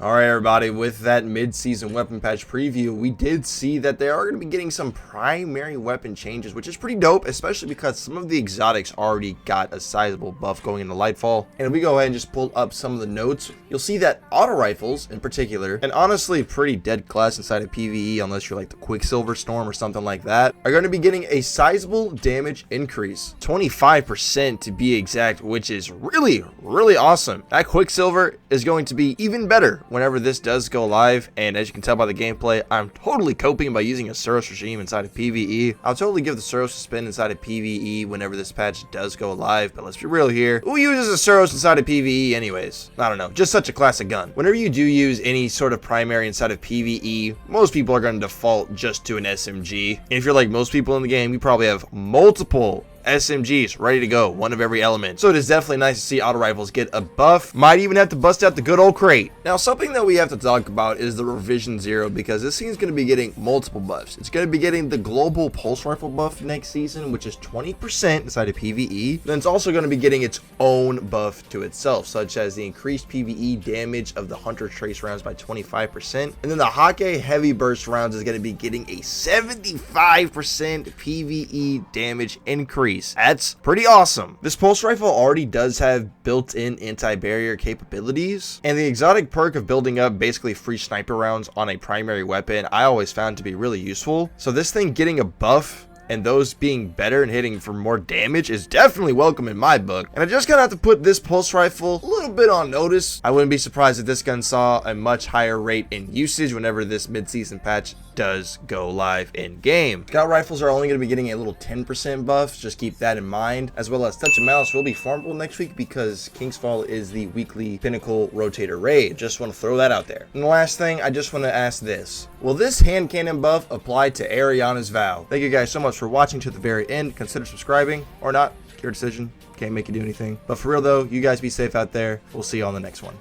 Alright everybody, with that mid-season weapon patch preview, we did see that they are going to be getting some primary weapon changes, which is pretty dope, especially because some of the exotics already got a sizable buff going into lightfall. And if we go ahead and just pull up some of the notes, you'll see that auto rifles in particular, and honestly pretty dead class inside of PvE unless you're like the Quicksilver Storm or something like that, are going to be getting a sizable damage increase. 25% to be exact, which is really awesome. That Quicksilver is going to be even better whenever this does go live, and as you can tell by the gameplay, I'm totally coping by using a Suros regime inside of PvE. I'll totally give the Suros a spin inside of PvE whenever this patch does go live, but let's be real here. Who uses a Suros inside of PvE anyways? I don't know, just such a classic gun. Whenever you do use any sort of primary inside of PvE, most people are going to default just to an SMG. And if you're like most people in the game, you probably have multiple SMGs ready to go, one of every element. So it is definitely nice to see auto rifles get a buff. Might even have to bust out the good old crate. Now, something that we have to talk about is the revision 0, because this thing's going to be getting multiple buffs. It's going to be getting the global pulse rifle buff next season, which is 20% inside of PvE. Then it's also going to be getting its own buff to itself, such as the increased PvE damage of the hunter trace rounds by 25%. And then the Hake heavy burst rounds is going to be getting a 75% PvE damage increase. That's pretty awesome. This pulse rifle already does have built-in anti-barrier capabilities, and the exotic perk of building up basically free sniper rounds on a primary weapon I always found to be really useful. So this thing getting a buff and those being better and hitting for more damage is definitely welcome in my book. And I just gotta have to put this pulse rifle a little bit on notice. I wouldn't be surprised if this gun saw a much higher rate in usage whenever this mid-season patch does go live in game. Scout rifles are only going to be getting a little 10% buff, just keep that in mind, as well as Touch of Malice will be farmable next week because Kingsfall is the weekly Pinnacle Rotator raid. Just want to throw that out there. And the last thing, I just want to ask this: will this hand cannon buff apply to Ariana's Vow? Thank you guys so much for watching to the very end. Consider subscribing or not, your decision. Can't make you do anything. But for real though, you guys be safe out there. We'll see you on the next one.